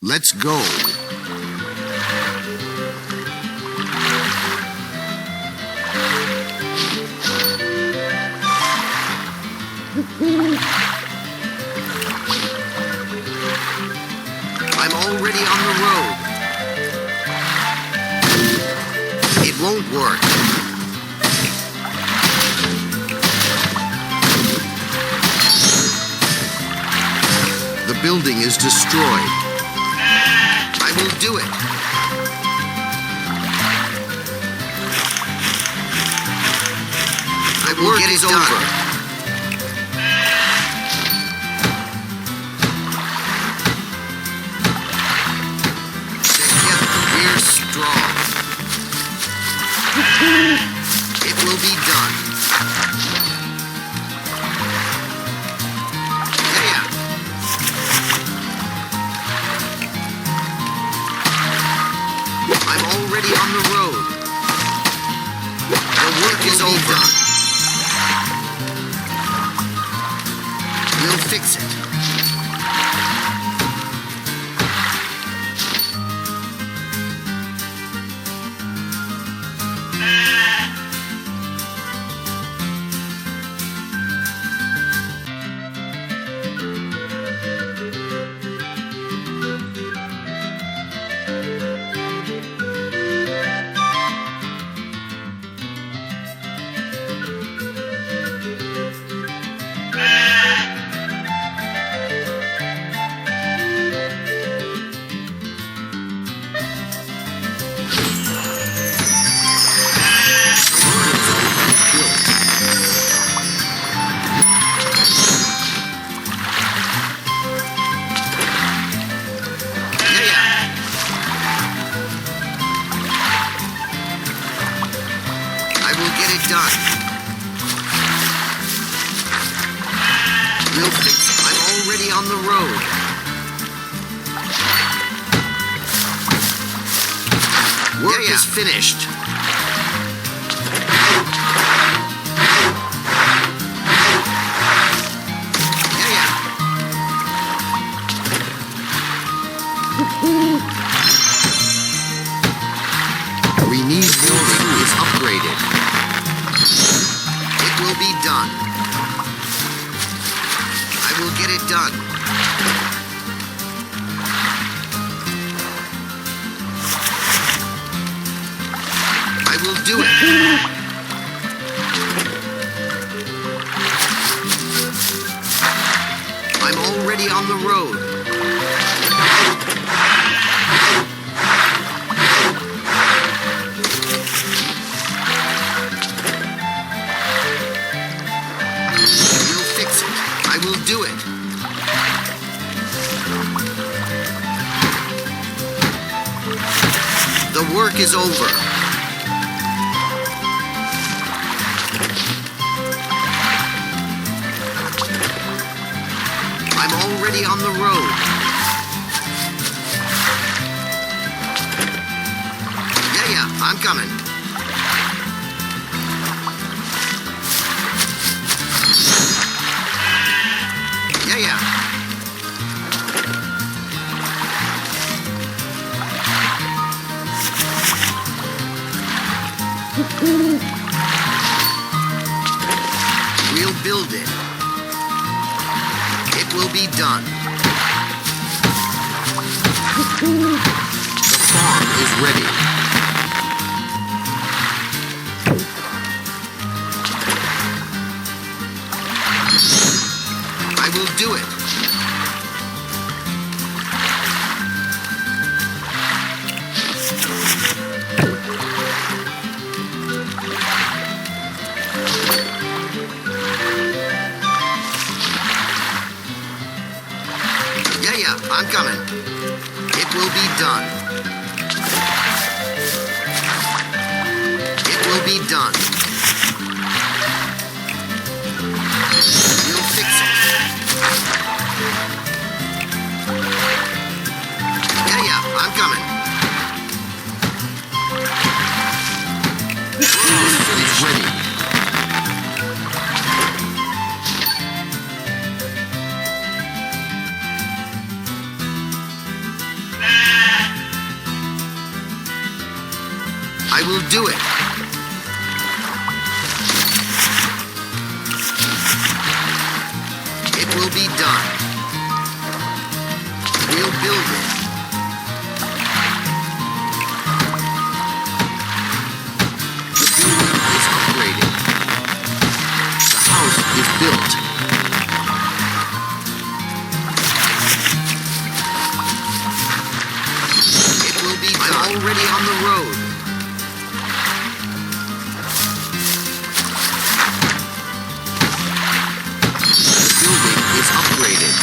Let's go. I'm already on the road. It won't work. The building is destroyed. I will do it. I will get it over. It will be done. Yeah. I'm already on the road. The work is over. We'll fix it. Done. We'll fix it. I'm already on the road. Work is finished. We need building is upgraded. Will be done. I will get it done. I will do it. I'm already on the road. Do it. The work is over. I'm already on the road. Yeah, I'm coming. Yeah. We'll build it. It will be done. The farm is ready. I will do it. Yeah, I'm coming. It will be done. It will be done. We'll fix it. Yeah, I'm coming. It's ready. I will do it. It will be done. We'll build it. The building is upgraded. The house is built. It will be done. I'm already on the road. The building is upgraded.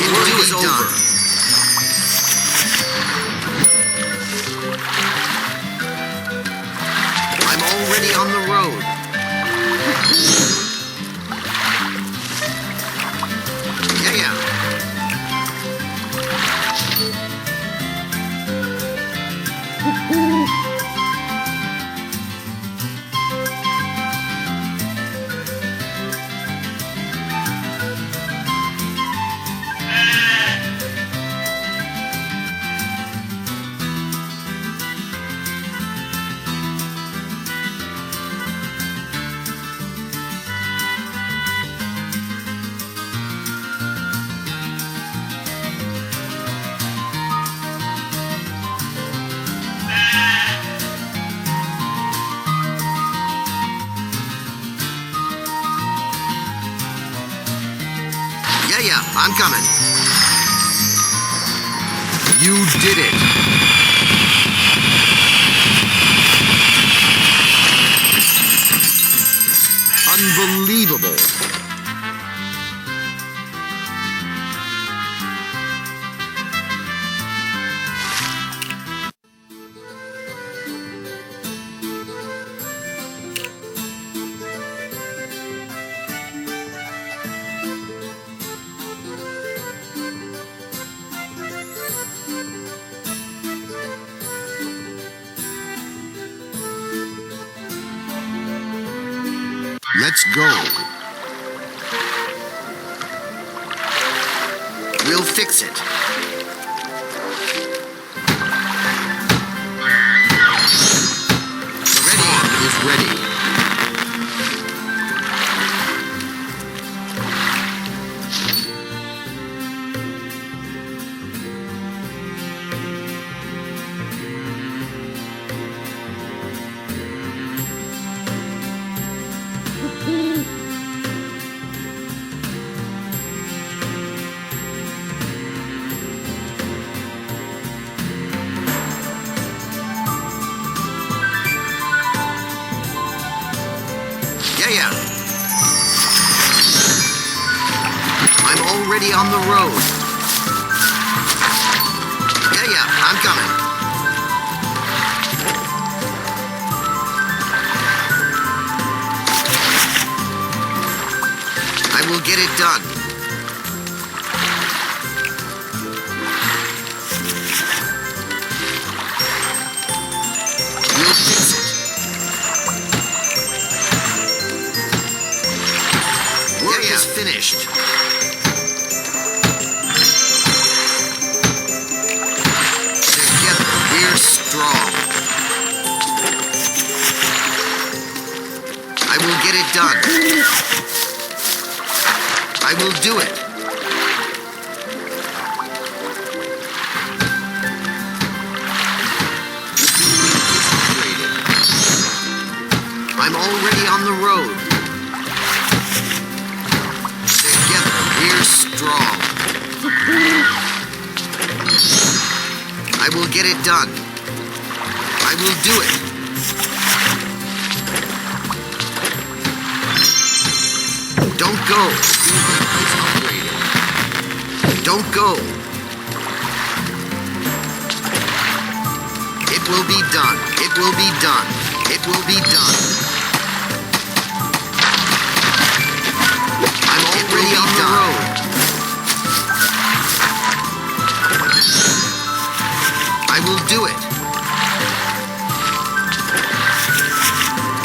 Work is over. I'm already on the road. Yeah. Yeah, I'm coming. You did it. Unbelievable. Let's go. We'll fix it. The farm is ready. Yeah. I'm already on the road. Yeah, I'm coming. I will get it done. We'll fix it. Work is finished. Together, we're strong. I will get it done. I will do it. I'm already on the road. We're strong. I will get it done. I will do it. Don't go. Don't go. It will be done. It will be done. It will be done. I'm already on the road. I will do it.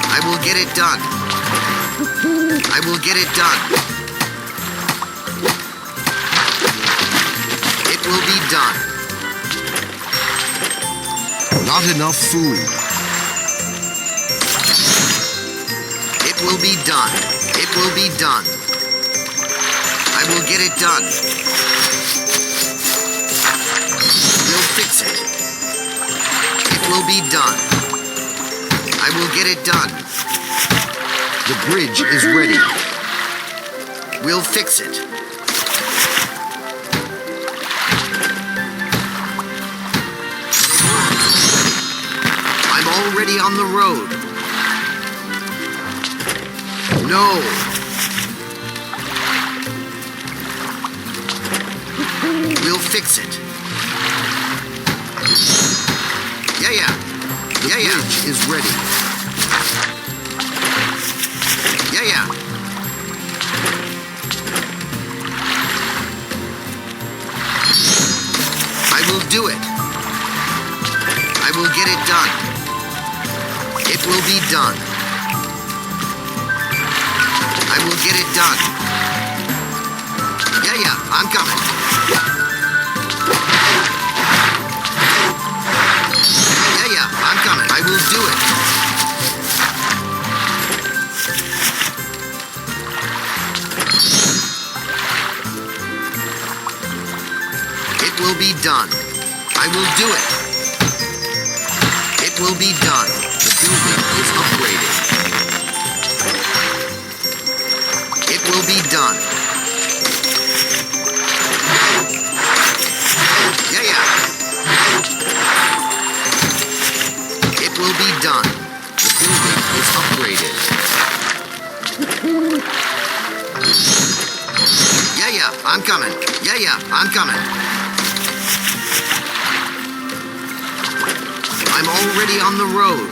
I will get it done. I will get it done. It will be done. Not enough food. It will be done. It will be done. I will get it done. We'll fix it. It will be done. I will get it done. The bridge is ready. We'll fix it. I'm already on the road. No. We'll fix it. Yeah. The bridge is ready. Yeah. I will do it. I will get it done. It will be done. I will get it done. Yeah, I'm coming. Yeah, I'm coming. I will do it. It will be done. I will do it. It will be done. The building is upgraded. It will be done. Yeah. It will be done. The building is upgraded. Yeah, I'm coming. Yeah, I'm coming. I'm already on the road.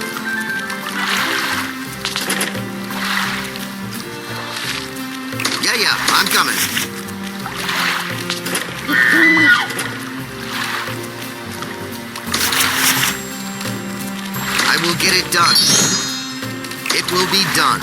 Yeah, I'm coming. I will get it done. It will be done.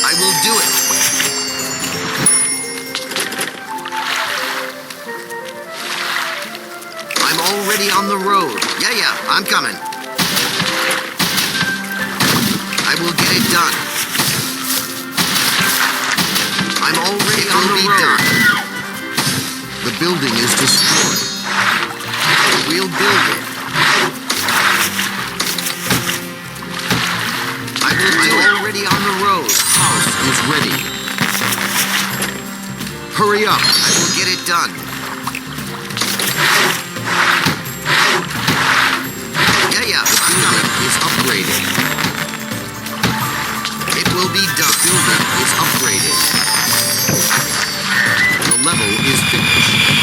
I will do it. I'm already on the road. Yeah, I'm coming. I will get it done. I'm already on the road. The building is destroyed. We'll build it. I will do it. Already on the road. House is ready. Hurry up. I will get it done. Yeah, The building is upgraded. it will be done. The building is upgraded. The level is finished.